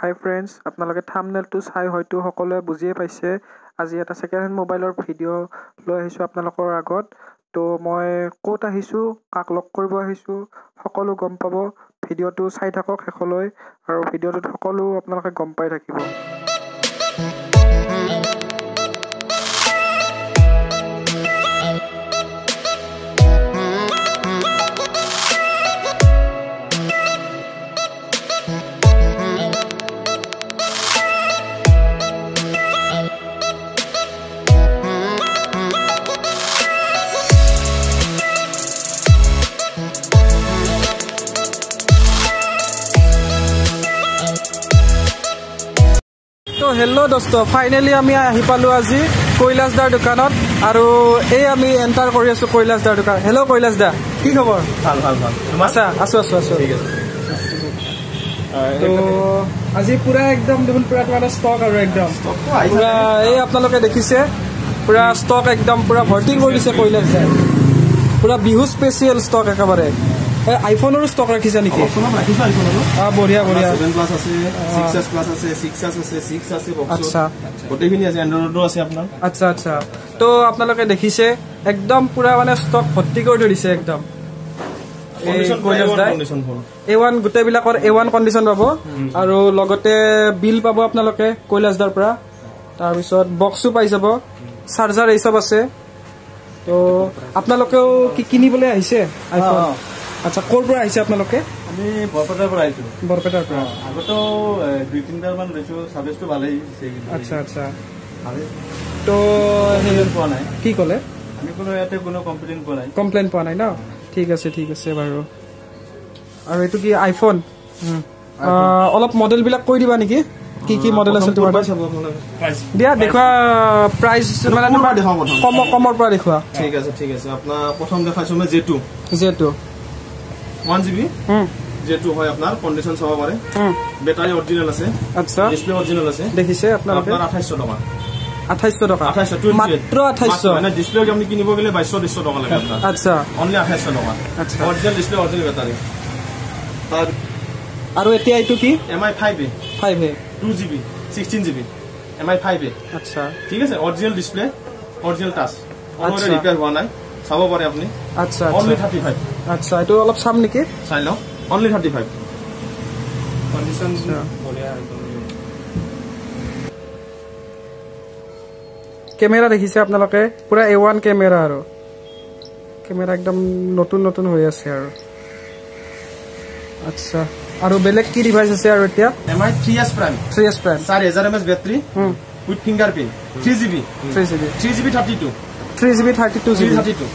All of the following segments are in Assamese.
Hi friends, আপোনালোকে থাম্বনেলটো চাই হয়তো সকলোৱে বুজিয়ে পাইছে আজি এটা সেকেন্ড হ্যান্ড মোবাইলৰ ভিডিও লৈ আহিছো আপোনালোকৰ আগত তো মই কোত আহিছো কাক লক কৰিব আহিছো সকলো গম পাব ভিডিওটো চাই থাকক শেষলৈ আৰু ভিডিওটোত সকলো আপোনালোকে গম পাই থাকিব তো হেল্লো দোস্ত ফাইনালি আমি আহি পালো আজি কৈলাশদাৰ দোকানত আৰু এই আমি এন্টাৰ কৰি আছো কৈলাশদাৰ দোকান হেল্লো কৈলাশদা কি খবৰ ভাল ভাল ভাল আচ্ছা আছো ঠিক আছে তো আজি পুৰা একদম দেখোন পুৰা এটা ষ্টক আৰু একদম পুৰা এই আপোনালোকে দেখিছে পুৰা ষ্টক একদম পুৰা ভৰ্তি কৰি দিছে কৈলাশদাৰ পুৰা বিহু স্পেশাল ষ্টক একেবাৰে আইফোনৰ ষ্টক ৰাখিছা নেকি বঢ়িয়া 7 প্লাস আছে 6s প্লাস আছে 6s আছে 6 আছে বক্স আচ্ছা গোটেইখিনি আছে এন্ড্ৰইডো আছে আপোনাৰ আচ্ছা তো আপোনালোকে দেখিছে একদম পুৰা মানে ষ্টক ভৰ্তি কৰি দিছে একদম A1 গোটেইবিলাকৰ A1 কন্ডিশন পাব আৰু লগতে বিল পাব আপোনালোকে কৈলাশদাৰ পৰা তাৰ পিছত বক্সও পাই যাব চাৰ্জাৰ এই সব আছে তো আপোনালোকেও কি কিনিবলৈ আহিছে আইফোন আচ্ছা কোৰ পৰা আহিছে আপোনালোকে আমি বৰপেটাৰ পৰা আহিছো বৰপেটাৰ পৰা আগতো 2-3 মান লৈছো সাৰ্ভিসটো ভালেই আচ্ছা ভালে তো হেল্প পোৱা নাই কি ক'লে আমি কোনো ইয়াতে কোনো কমপ্লেইন পোৱা নাই ন ঠিক আছে বাৰু আৰু এটো কি আইফোন অলপ মডেল বিলাক কৈ দিবা নেকি কি মডেল আছে তোমাৰ প্ৰাইস দিয়া দেখুৱা প্ৰাইস মানে তোমাৰ কমৰ পৰা দেখুৱা ঠিক আছে আপোনাৰ প্ৰথম দেখাইছো মই J2 1GB J2 হয় আপোনাৰ কন্ডিশন চাব পাৰে ব্যাটাৰি অৰিজিনাল আছে আচ্ছা ডিসপ্লে অৰিজিনাল আছে দেখিছে আপোনালোকে আপোনাৰ 2800 টকা 2800 মাত্ৰ 2800 মানে ডিসপ্লে আপনি কিনিব গলে 2200 টকা লাগে আপোনাৰ আচ্ছা অনলি 2800 টকা আচ্ছা অৰিজিনাল ডিসপ্লে অৰিজিনাল ব্যাটাৰি আৰু এতিয়া এইটো কি MI 5A 2GB 16GB MI 5A আচ্ছা ঠিক আছে original display original touch already repair হোৱা নাই চাব পাৰে আপুনি আচ্ছা অনলি 35 আচ্ছা এটো অলপ চাম নেকি চাই লও অনলি 35 কন্ডিশন বঢ়িয়া কেমেৰা দেখিছে আপোনালোকে পুৰা A1 কেমেৰা আৰু কেমেৰা একদম নতুন হৈ আছে আৰু আচ্ছা আৰু বেলেগ কি ডিভাইস আছে আৰু এতিয়া MI 3S Prime 4000 mAh battery with fingerprint 3GB 32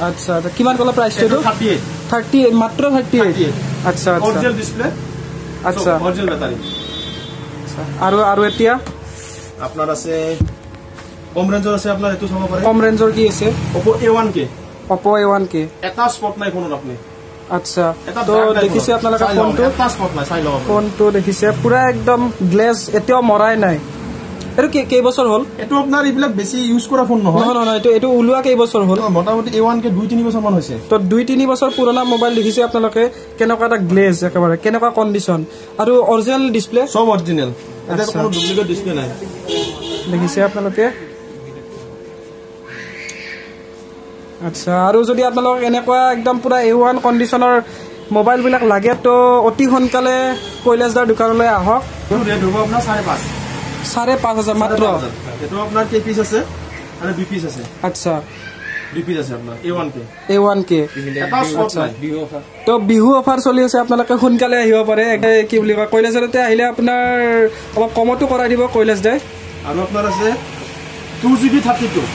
আচ্ছা কিমান কলা প্ৰাইস টো 38 মাত্ৰ 38 আচ্ছা অৰিজিনাল ডিসপ্লে আচ্ছা অৰিজিনাল ব্যাটাৰি আচ্ছা আৰু এতিয়া আপোনাৰ আছে কম ৰেঞ্জৰ আছে আপোনাৰ এটো চাব পাৰে কম ৰেঞ্জৰ কি আছে Oppo A1K এটা স্পট নাই ফোনত আপুনি আচ্ছা তো দেখিছে আপোনালোকে ফোনটো এটা স্পট নাই চাই লও ফোনটো দেখিছে পুৰা একদম গ্লেজ এতিয়াও মৰাই নাই এটো কেই বছৰ হল এটো আপোনাৰ ইবিলাক বেছি ইউজ কৰা ফোন নহয় এটো উলুৱা কেই বছৰ হল মোটামুটি A1K 2-3 বছৰ মান হৈছে তো 2-3 বছৰ পুৰণা মোবাইল দেখিছে আপোনালোকে কেনেকুৱা এটা গ্লেজ একেবাৰে কেনেকুৱা কন্ডিশন আৰু অৰিজিনাল ডিসপ্লে সব অৰিজিনাল এটা কোনো ডুপ্লিকেট ডিসপ্লে নাই দেখিছে আপোনালোকে আচ্ছা আৰু যদি আপোনালোক এনেকুৱা একদম পুৰা A1 কন্ডিশনৰ মোবাইল বিলাক লাগে তো অতি সোনকালে কৈলাশদাৰ দোকানলৈ আহক ৰেট হ'ব আপোনাৰ 5,500 মাত্ৰ এটো আপোনাৰ কে পিস আছে আৰু বি পিস আছে আচ্ছা বি পিস আছে আপোনাৰ A1K এটা স্পট নাই তো বিহু অফাৰ চলি আছে আপোনালোকে সোনকালে আহিব পাৰে কি বুলি কয় কৈলাশদাৰতে আহিলে আপোনাৰ অলপ কমতো কৰাই দিব কৈলাশদাই আৰু আপোনাৰ আছে 2GB 32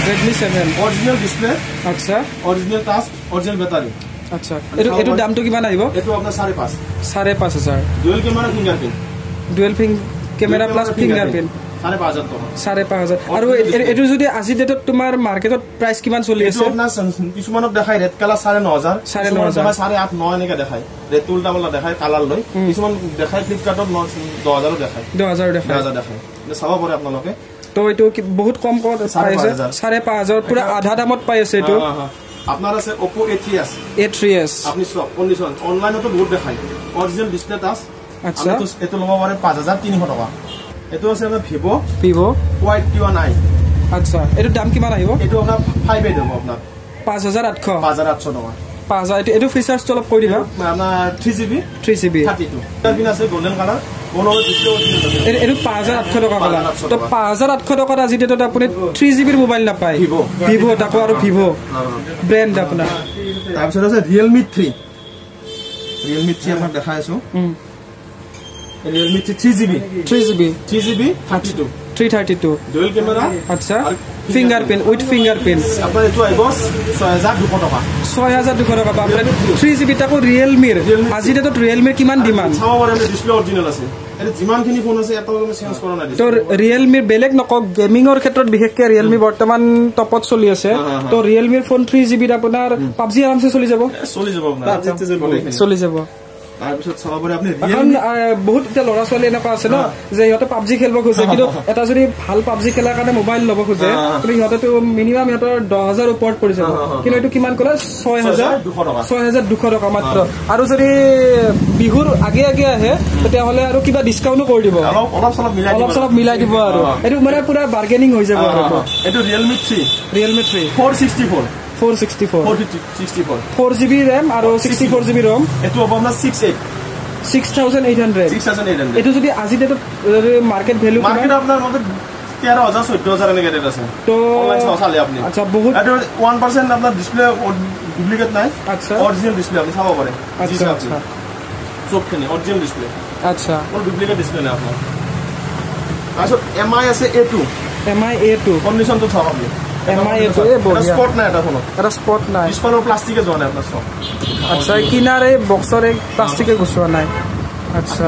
Redmi 7 অৰিজিনাল ডিসপ্লে আচ্ছা অৰিজিনাল টাচ অৰিজিনাল ব্যাটাৰি আচ্ছা এটো দামটো কিমান আহিব এটো আপোনাৰ 5,500 dual camera fingerprint dual camera plus fingerprint 5,500 টকা আৰু এটো যদি আজি ডেটত তোমাৰ মাৰ্কেটত প্ৰাইস কিমান চলি আছে এটো আপোনাৰ কিছুমানত দেখাই ৰেড কালাৰ 9,500 8,900 এনেকা দেখাই ৰেড উল্টা বলা দেখাই কালাৰ লৈ কিছুমান দেখাই ফ্লিপকাৰ্টত 10,000 দেখাই 10,000 দেখাই চাব পাৰে আপোনালোকে তো এটো বহুত কম পাই আছে 5,500 পুৰা আধা দামত পাই আছে এটো আপনার আছে Oppo A3s A3s আপনি সব কন্ডিশন অনলাইনতো বহুত দেখাই অরিজিনাল ডিসপ্লে টাচ আচ্ছা এটো লব পাৰে 5300 টকা এটো আছে আমাৰ Vivo Y9 আচ্ছা এটো দাম কিমান আহিব এটো আপোনাৰ 5 দিব আপোনাৰ 5800 টকা 5000 এটো ফিচারস তো অলপ কই দিবা আপনার 3GB 32 টারবিন আছে গোল্ডেন কালার বনর ডিসপ্লে এটো 5800 টাকা কলা তো 5800 টাকা আজি ডেটত আপুনি 3GB ৰ মোবাইল না পায় Vivo তাকো আৰু Vivo ব্ৰ্যান্ড আপোনাৰ তাৰপিছত আছে Realme 3 আমাৰ দেখাই আছো Realme 3GB 332 dual camera আচ্ছা fingerprint with fingerprint আপোনাৰ এটো আইব 6200 টকা 6200 টকা আপোনাৰ 3GB তাকো Realme আজি ডেটত Realme কিমান ডিমান্ড চাব পাৰে ডিসপ্লে অৰিজিনাল আছে এটো যিমানখিনি ফোন আছে এটো আমি চেঞ্জ কৰা নাই তো Realme বেলেগ নকক গেমিংৰ ক্ষেত্ৰত বিশেষকৈ Realme বৰ্তমান টপত চলি আছে তো Realme ফোন 3GB আপোনাৰ PUBG আৰামছে চলি যাব আপোনাৰ চলি যাব তাৰপিছত চাব পাৰে আপুনি বহুত এটা লৰা ছোৱালী এনেকুৱা আছে ন যে ইহঁতে PUBG খেলিব খোজে কিন্তু এটা যদি ভাল PUBG খেলাৰ কাৰণে মোবাইল ল'ব খোজে কিন্তু ইহঁতেতো মিনিমাম ইহঁতৰ 10000 ওপৰত পৰি যাব কিন্তু এইটো কিমান ক'লে 6200 টকা মাত্ৰ আৰু যদি বিহুৰ আগে আগে আহে তেতিয়াহ'লে আৰু কিবা ডিসকাউন্টও কৰি দিব অলপ চলপ মিলাই দিব আৰু এইটো মানে পুৰা বাৰ্গেনিং হৈ যাব আৰু এইটো Realme 3 464 4GB RAM আৰু 64GB ROM এটো আপোনাৰ 6800 এটো যদি আজি ডেটত মার্কেট ভ্যালু আপনার মতে 13000 14000 এনে রেট আছে তো অনলাইন চালে আপনি আচ্ছা বহুত এটো 1% আপনার ডিসপ্লে ডুপ্লিকেট নাই আচ্ছা অরিজিনাল ডিসপ্লে আপনি চাব পারে আচ্ছা আচ্ছা সবখানে অরিজিনাল ডিসপ্লে আচ্ছা কোন ডুপ্লিকেট ডিসপ্লে না আপনার আচ্ছা MI আছে A2 কন্ডিশন তো চাব আপনি MI A2 এ বঢ়িয়া স্পট নাই এটা ফোন এটা স্পট নাই ডিসপ্লে প্লাস্টিকে যোৱা নাই আপনাৰ সব আচ্ছা কিনাৰে বক্সৰে প্লাস্টিকে গুছোৱা নাই আচ্ছা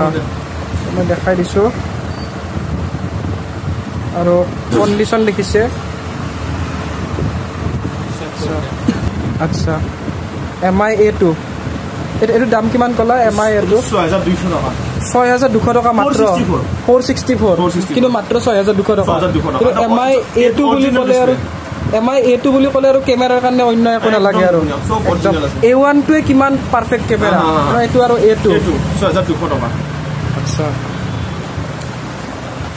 মই দেখাই দিছো আৰু কন্ডিশন লিখিছে আচ্ছা MI A2 এটো দাম কিমান কলা MI A2 6200 টকা 6200 টকা মাত্ৰ 464 কিন্তু মাত্ৰ 6200 টকা কিন্তু MI A2 বুলি ক'লে আৰু MI A2 বুলি ক'লে আৰু ক্যামেৰাৰ কাৰণে অন্য একো নালাগে আৰু A1 টোৱে কিমান পাৰফেক্ট ক্যামেৰা এটো আৰু A2 6200 টকা আচ্ছা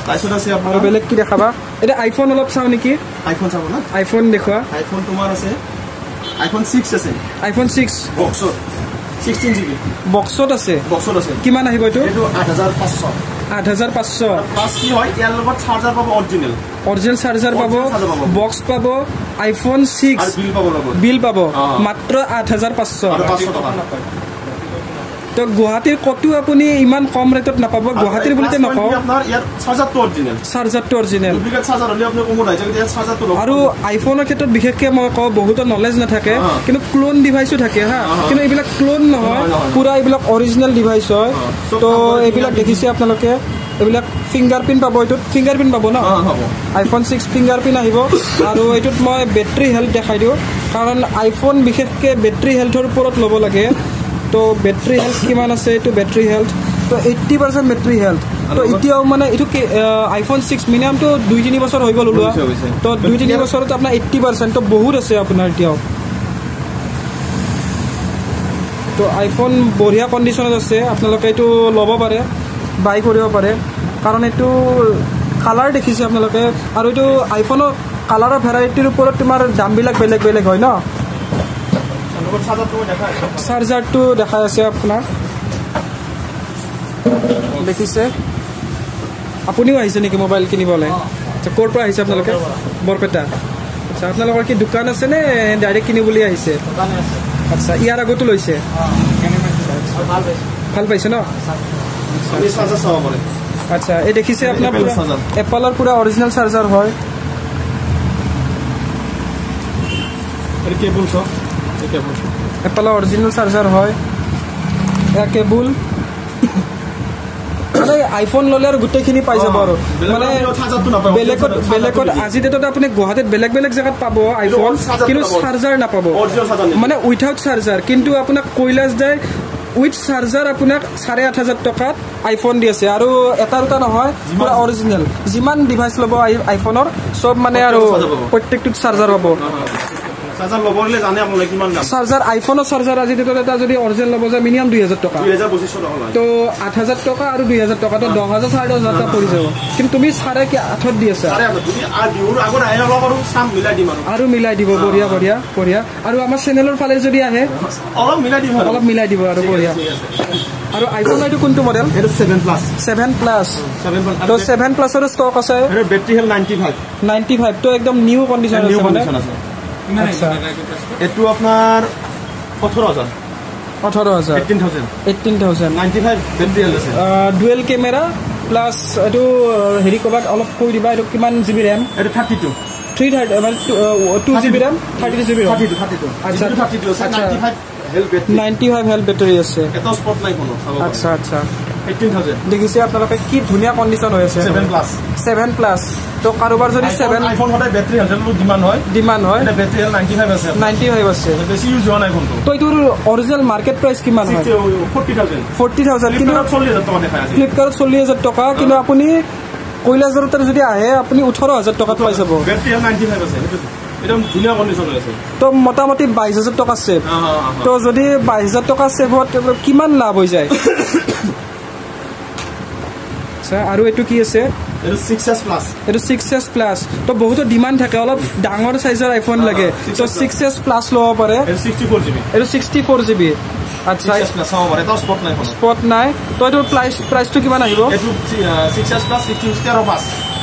লাইসেন্স আছে আপোনাৰ বেলেগ কি দেখাবা এটা আইফোন অলপ চাও নেকি আইফোন চাব না আইফোন দেখুৱা আইফোন তোমাৰ আছে আইফোন 6 আছে আইফোন 6 বক্সত 16GB বক্সত আছে কিমান আহিব এটো 8500 পাস কি হয় ইয়াৰ লগত চাৰ্জাৰ পাব অৰিজিনাল চাৰ্জাৰ পাব বক্স পাব আইফোন 6 আৰু বিল পাব মাত্ৰ 8500 টকা তো গুৱাহাটীৰ কতো আপুনি ইমান কম ৰেটত নাপাব গুৱাহাটীৰ বুলিতে নকও আপোনাৰ ইয়াৰ চাৰ্জাৰটো অৰিজিনাল ডুপ্লিকেট চাৰ্জাৰ হলি আপুনি কমত আইছে ইয়াৰ চাৰ্জাৰটো লব আৰু আইফোনৰ ক্ষেত্ৰত বিশেষকৈ মই কও বহুত নলেজ নাথাকে কিন্তু ক্লোন ডিভাইসও থাকে হা কিন্তু এইবিলাক ক্লোন নহয় পুৰা এইবিলাক অৰিজিনাল ডিভাইস হয় তো এইবিলাক দেখিছে আপোনালোকে এইবিলাক ফিংগাৰপ্ৰিন্ট পাব এটোত ফিংগাৰপ্ৰিন্ট পাব না আইফোন 6 ফিংগাৰপ্ৰিন্ট আহিব আৰু এটোত মই বেটাৰি হেলথ দেখাই দিও কাৰণ আইফোন বিশেষকৈ বেটাৰি হেলথৰ ওপৰত ল'ব লাগে তো বেটারি হেলথ কিমান আছে এটো বেটারি হেলথ তো 80% বেটারি হেলথ তো এতিয়াও মানে এটো আইফোন 6 মিনিমাম তো 2-3 বছৰ হৈ গল ওলোৱা তো 2-3 বছৰত আপোনাৰ 80% তো বহুত আছে আপোনাৰ এতিয়াও তো আইফোন বঢ়িয়া কন্ডিশনত আছে আপোনালোকে এটো ল'ব পাৰে বাই কৰিব পাৰে কাৰণ এটো কালাৰ দেখিছে আপোনালোকে আৰু এটো আইফোনৰ কালাৰৰ ভেৰাইটিৰ ওপৰত তোমাৰ দামবিলাক বেলেগ বেলেগ হয় ন চাৰ্জাৰটো দেখাই আছে আপোনাৰ দেখিছে আপুনিও আহিছে নেকি মোবাইল কিনিবলৈ আচ্ছা ক'ৰ পৰা আহিছে আপোনালোকে বৰপেটা আচ্ছা আপোনালোকৰ কি দোকান আছে নে ডাইৰেক্ট কিনি বুলি আহিছে আচ্ছা ইয়াৰ আগতো লৈছে ভাল পাইছে ন আচ্ছা এই দেখিছে আপোনাৰ এপলৰ পুৰা অৰিজিনেল চাৰ্জাৰ হয় কেবল সব এপলৰ অৰিজিনেল চাৰ্জাৰ হয় এয়া কেবল মানে আইফোন ল'লে আৰু গোটেইখিনি পাই যাব আৰু মানে বেলেগত আজি ডেটত আপুনি গুৱাহাটীত বেলেগ বেলেগ জেগাত পাব আইফোন কিন্তু চাৰ্জাৰ নাপাব মানে উইথাউট চাৰ্জাৰ কিন্তু আপোনাক কৈলাশ দাই উইথ চাৰ্জাৰ আপোনাক 8500 টকাত আইফোন দি আছে আৰু এটা দুটা নহয় পুৰা অৰিজিনেল যিমান ডিভাইচ ল'ব আইফোনৰ সব মানে আৰু প্ৰত্যেকটোত চাৰ্জাৰ পাব চাৰ্জাৰ ল'ব হ'লে জানে আপোনালোকে কিমান দাম চাৰ্জাৰ আইফোনৰ চাৰ্জাৰ আজি ডেটত এটা যদি অৰিজিনেল ল'ব যায় মিনিমাম 2000 টকা 2200 টকা লয় তো 8000 টকা আৰু 2000 টকা তো 10000 10,000 টকা পৰি যাব কিন্তু তুমি 8.5 দি আছা যদি বিহুৰ আগত আহে অলপ আৰু চাম মিলাই দিম আৰু মিলাই দিব বঢ়িয়া বঢ়িয়া বঢ়িয়া আৰু আমাৰ চেনেলৰ ফালে যদি আহে অলপ মিলাই দিব আৰু বঢ়িয়া আৰু আইফোন এইটো কোনটো মডেল এইটো 7 প্লাছ তো 7 প্লাছৰ ষ্টক আছে এৰ বেটাৰি হেল 95 তো একদম নিউ কন্ডিশন আছে আচ্ছা এটো আপোনাৰ 18000 18000 95 বেটাৰি হেল আছে ডুৱেল কেমেৰা প্লাস এটো হেৰি কবাত অলপ কৈ দিবা এটো কিমান জিবি RAM এটো 32 330 মানে 2 জিবি RAM 32 জিবি RAM 32 আচ্ছা 95 হেল বেটাৰি আছে এটা স্পট নাই কোনো আচ্ছা আচ্ছা 18000 দেখিছে আপোনালোকে কি ধুনিয়া কন্ডিশন হৈ আছে 7 প্লাস তো কাৰোবাৰ যদি 7 আইফোন হতে বেটাৰি হেলটো ডিমান্ড হয় এটা বেটাৰি হেল 95 আছে 95 আছে বেছি ইউজ হোৱা নাই ফোনটো তো ইটোৰ অৰিজিনাল মাৰ্কেট প্ৰাইস কিমান হয় 40000 কিন্তু 40000 টকা দেখাই আছে ফ্লিপকাৰ্ট 40000 টকা কিন্তু আপুনি কৈলাসজৰতে যদি আহে আপুনি 18000 টকাত পাই যাব বেটাৰি হেল 95 আছে একদম ধুনিয়া কন্ডিশন আছে তো মোটামুটি 22000 টকা সেভ তো যদি 22000 টকা সেভ হত কিমান লাভ হৈ যায় আচ্ছা আৰু এটো কি আছে এটো 6s প্লাস এটো 6s প্লাস তো বহুত ডিমান্ড থাকে অলপ ডাঙৰ সাইজৰ আইফোন লাগে তো 6s প্লাস লব পাৰে এটো 64GB এটো 64GB আচ্ছা 6s প্লাস হ'ব এটা স্পট নাই তো এটো প্ৰাইসটো কিমান আহিব এটো 6s প্লাস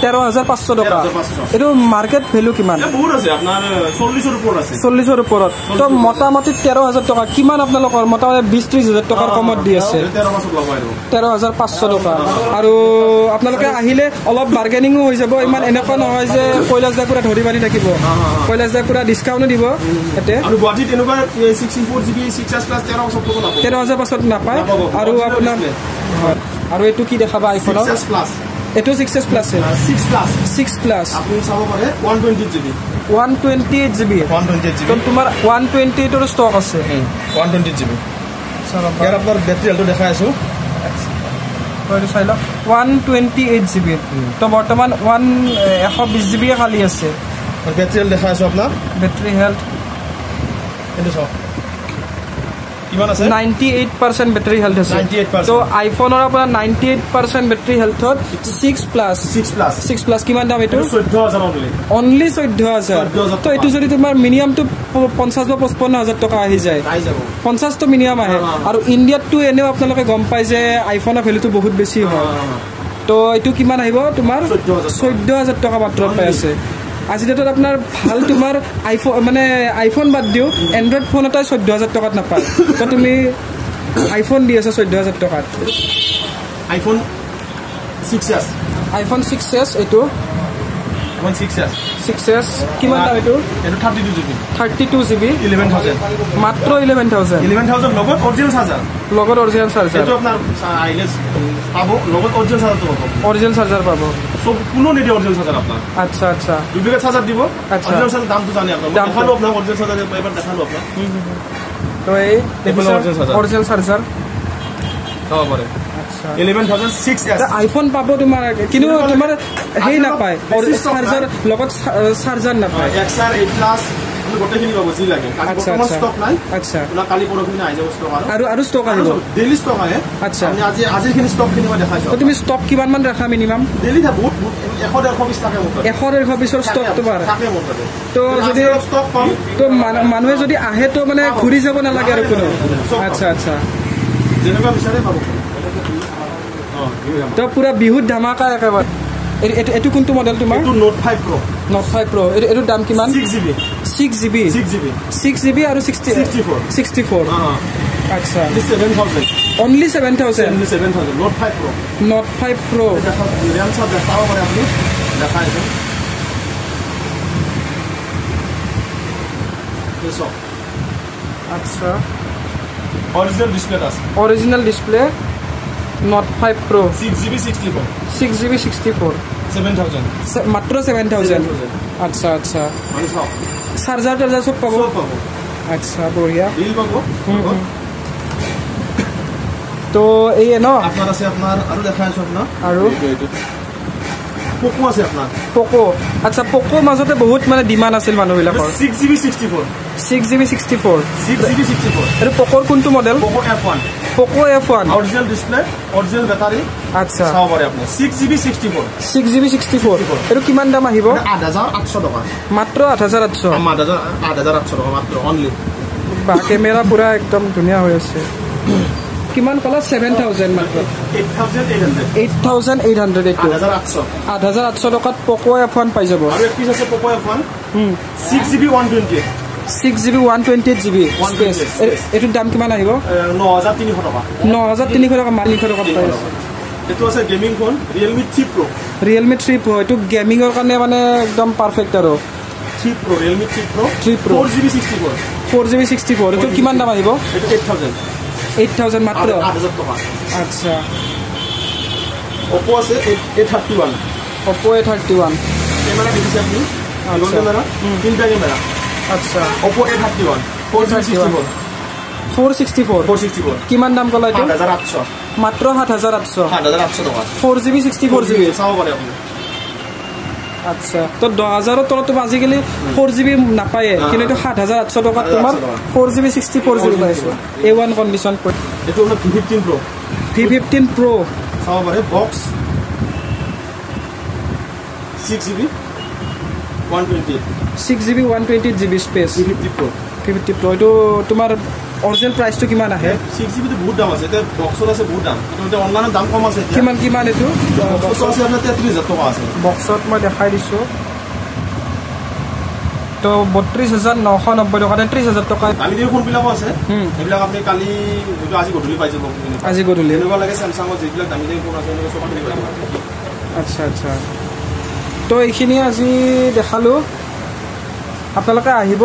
13500 টকা এটো মাৰ্কেট ভ্যালু কিমান বহুত আছে আপোনাৰ 40 ৰ ওপৰত আছে 40 ৰ ওপৰত তো মোটামুটি 13000 টকা কিমান আপোনালোকৰ মোটামুটি 20-30000 টকাৰ কমত দি আছে 13500 টকা আৰু আপোনালোকে আহিলে অলপ বাৰ্গেনিংও হৈ যাব ইমান এনেকুৱা নহয় যে কৈলাস দা পুৰা ধৰি বানি থাকিব কৈলাস দা পুৰা ডিসকাউন্ট দিব এতে আৰু গুৱাহাটী তেনেকুৱা 64GB 6s প্লাস 13500 নাপায় আৰু আপোনাৰ আৰু এটো কি দেখাবা আইফোনৰ 6s প্লাস এটো 6s প্লাস 6 প্লাস আপুনি চাব পাৰে 128GB 128GB তো তোমাৰ 128 ৰ ষ্টক আছে 128GB ইয়াৰ আপোনাৰ বেটাৰি হেলটো দেখাই আছো আৰু চাইলা 128GB তো বৰ্তমান 120GB খালি আছে বেটাৰি হেল দেখাই আছো আপোনাৰ বেটাৰি হেলথ এটো চাওক কিমান আছে 98% বেটাৰি হেলথ আছে 98% তো আইফোনৰ আপোনাৰ 98% বেটাৰি হেলথত 6 প্লাস কিমান দাম এটো 14000 অনলি 14000 তো এটো যদি তোমাৰ মিনিমাম তো 50 বা 55000 টকা আহি যায় 50 তো মিনিমাম আহে আৰু ইণ্ডিয়াত তো এনেও আপোনালোকে গম পাই যে আইফোনৰ ভ্যালুটো বহুত বেছি হয় তো এটো কিমান আহিব তোমাৰ 14000 টকা মাত্ৰ পাই আছে আজি ডেটত আপোনাৰ ভাল তোমাৰ আইফোন মানে আইফোন বাদ দিও এন্ড্ৰইড ফোন এটা 14000 টকাত নাপায় তো তুমি আইফোন দি আছে 14000 টকাত আইফোন 6s এটো আইফোন 6s কিমান দাম এটো 32GB 11000 মাত্ৰ 11000 লগত অৰিজিনাল চাৰ্জাৰ এটো আপোনাৰ আইলেস পাবো লগত অৰিজিনাল চাৰ্জাৰ পাব সব কোনো নিদি অৰিজিনাল চাৰ্জাৰ আপোনাৰ আচ্ছা ডুপ্লিকেট চাৰ্জাৰ দিব অৰিজিনাল চাৰ্জাৰ দামটো জানি আপোনাৰ দেখালো আপোনাৰ অৰিজিনাল চাৰ্জাৰ এবাৰ দেখালো আপোনাৰ তো এই অৰিজিনাল চাৰ্জাৰ হ'ব পাৰে 116s আইফোন পাবো তোমাৰ কিন্তু তোমাৰ হেই নাপায় চাৰ্জাৰ লগত চাৰ্জাৰ নাপায় XR 8 প্লাস গোটেখিনি পাবো জি লাগে বৰ্তমান ষ্টক নাই আচ্ছা না কালি পৰখিনি আই যাব ষ্টক আৰু ষ্টক আহিব ডেইলি ষ্টক আহে আচ্ছা আমি আজিখিনি ষ্টক খিনি মই দেখাইছো তুমি ষ্টক কিমান মান ৰাখা মিনিমাম ডেইলি বহুত 100-120 থাকে মোৰ 100-120 পিছৰ ষ্টক তোমাৰ থাকে মোৰ তো যদি ষ্টক কম তো মানুহে যদি আহে তো মানে ঘুৰি যাব নালাগে আৰু কোনো আচ্ছা যেনেকুৱা বিচাৰে পাব তো পুৰা বিহুত ধামাকা একেবাৰে এটো কোনটো মডেল তোমাৰ এটো নোট 5 Pro এটো দাম কিমান 6GB আৰু 64 আচ্ছা 7000 only 7000 note 5 Pro RAM charge দেখাব পাৰে আপুনি দেখাইছে দেখো আচ্ছা original display Note 5 Pro 6GB 64 7000 মাত্ৰ 7000 আচ্ছা চাৰ্জাৰ সব পাবো আচ্ছা বঢ়িয়া বিল পাবো তো এই ন আপনাৰ আছে আপনাৰ আৰু দেখাইছো আপনাৰ আৰু পোকো আছে আপনাৰ পোকো আচ্ছা পোকো মাজতে বহুত মানে ডিমান্ড আছিল মানুহবিলাকৰ 6GB 64 6GB 64 6GB 64 এটো পোকোৰ কোনটো মডেল পোকো F1 পোকো F1 original display original battery আচ্ছা চাও পারে আপনি 6GB 64 6GB 64 এটো কিমান দাম আহিব 8800 টাকা মাত্ৰ 8800 8800 টাকা মাত্ৰ অনলি বা ক্যামেৰা পুৰা একদম ধুনিয়া হৈ আছে কিমান কলা 7000 মাত্ৰ 8800 এইটো 8800 টকাত পোকো F1 পাই যাব আৰু এক পিস আছে পোকো F1 6GB 128GB স্পেস এটো দাম কিমান আহিব 9300 টকা 9300 টকা মালিকৰ টকা পাই আছে এটো আছে গেমিং ফোন Realme 3 Pro এটো গেমিংৰ কাৰণে মানে একদম পাৰফেক্ট আৰু 3 Pro Realme 3 Pro 4GB 64 এটো কিমান দাম আহিব এটো 8000 মাত্ৰ 8000 টকা আচ্ছা Oppo আছে A31 Oppo A31 ক্যামেরা দেখিছে আপনি আচ্ছা ক্যামেরা তিনটা ক্যামেরা আচ্ছা Oppo A31 464 কিমান দাম কলা এটো 7800 মাত্ৰ 7800 টাকা 4GB 64GB চাও পারে আপনি আচ্ছা তো 10000 তলত তো আজিকালি 4GB নাপায়ে কিন্তু এটো 7800 টাকা তোমাৰ 4GB 64GB পাইছো A1 কন্ডিশন এটো হলো V15 Pro চাও পারে box 6GB 128GB space V50 Pro এটো তোমাৰ অরিজিনাল প্রাইসটো কিমান আহে 6GB তো বহুত দাম আছে এটা বক্সত আছে বহুত দাম কিন্তু অনলাইনত দাম কম আছে কিমান এটো বক্সত আছে আপোনাৰ 33000 টকা আছে বক্সত মই দেখাই দিছো তো 32990 টকা 33000 টকা কালি দিয়ে ফোন বিলাকো আছে এবিলাক আপনি কালি আজি গধুলি পাই যাব আজি গধুলি এনেকুৱা লাগে স্যামসাঙৰ যেবিলাক দামী দামী ফোন আছে এনেকুৱা সব পাই যাব আচ্ছা তো এইখিনি আজি দেখালো আপোনালোকে আহিব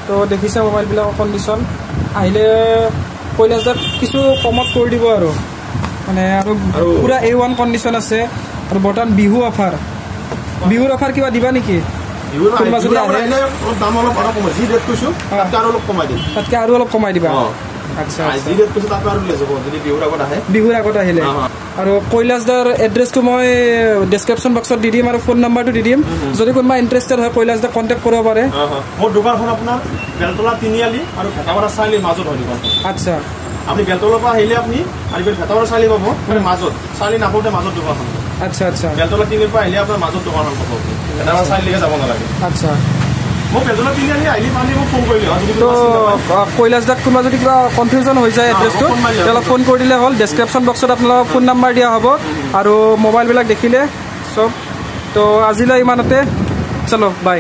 তো দেখিছে মোবাইল বিলাকৰ কন্ডিশন আহিলে কৈলাসদাত কিছু কমত কৰি দিব আৰু মানে আৰু পুৰা A1 কন্ডিশন আছে আৰু বৰ্তমান বিহু অফাৰ কিবা দিবা নেকি কোনবা যদি আহিলে দাম অলপ কমাই যি ৰেট কৈছো তাতকে আৰু অলপ কমাই দিবা আচ্ছা আজি ৰেট কৈছো তাতকে আৰু লৈ যাব যদি বিহুৰ আগত আহিলে আৰু কৈলাসদাৰ এড্ৰেছটো মই ডেসক্ৰিপশন বক্সত দি দিম আৰু ফোন নাম্বাৰটো দি দিম যদি কোনবা ইন্টাৰেস্টেড হয় কৈলাসদাক কন্টাক্ট কৰিব পাৰে মোৰ দোকানখন আপোনাৰ বেলতলা তিনিআলি আৰু ভেটাপাৰা চাৰিআলিৰ মাজত হয় দোকানখন আচ্ছা আপনি বেলতলাৰ পৰা আহিলে আপনি আৰু ভেটাপাৰা চাৰিআলি পাব মানে মাজত চাৰিআলি নাপোতে মাজত দোকানখন আচ্ছা বেলতলা তিনিআলিৰ পৰা আহিলে আপোনাৰ মাজত দোকানখন পাব ভেটাপাৰা চাৰিআলিলৈকে যাব নালাগে আচ্ছা মই বেলতলা তিনিআলি আহিলে পানি মোক ফোন কৰিলে তো কৈলাসদাক কোনোবা যদি কিবা কনফিউজন হৈ যায় এড্ৰেছটো তেতিয়াহ'লে ফোন কৰি দিলে হ'ল ডেসক্ৰিপশন বক্সত আপোনালোকৰ ফোন নাম্বাৰ দিয়া হ'ব আৰু মোবাইলবিলাক দেখিলে চব তো আজিলৈ ইমানতে চলো বাই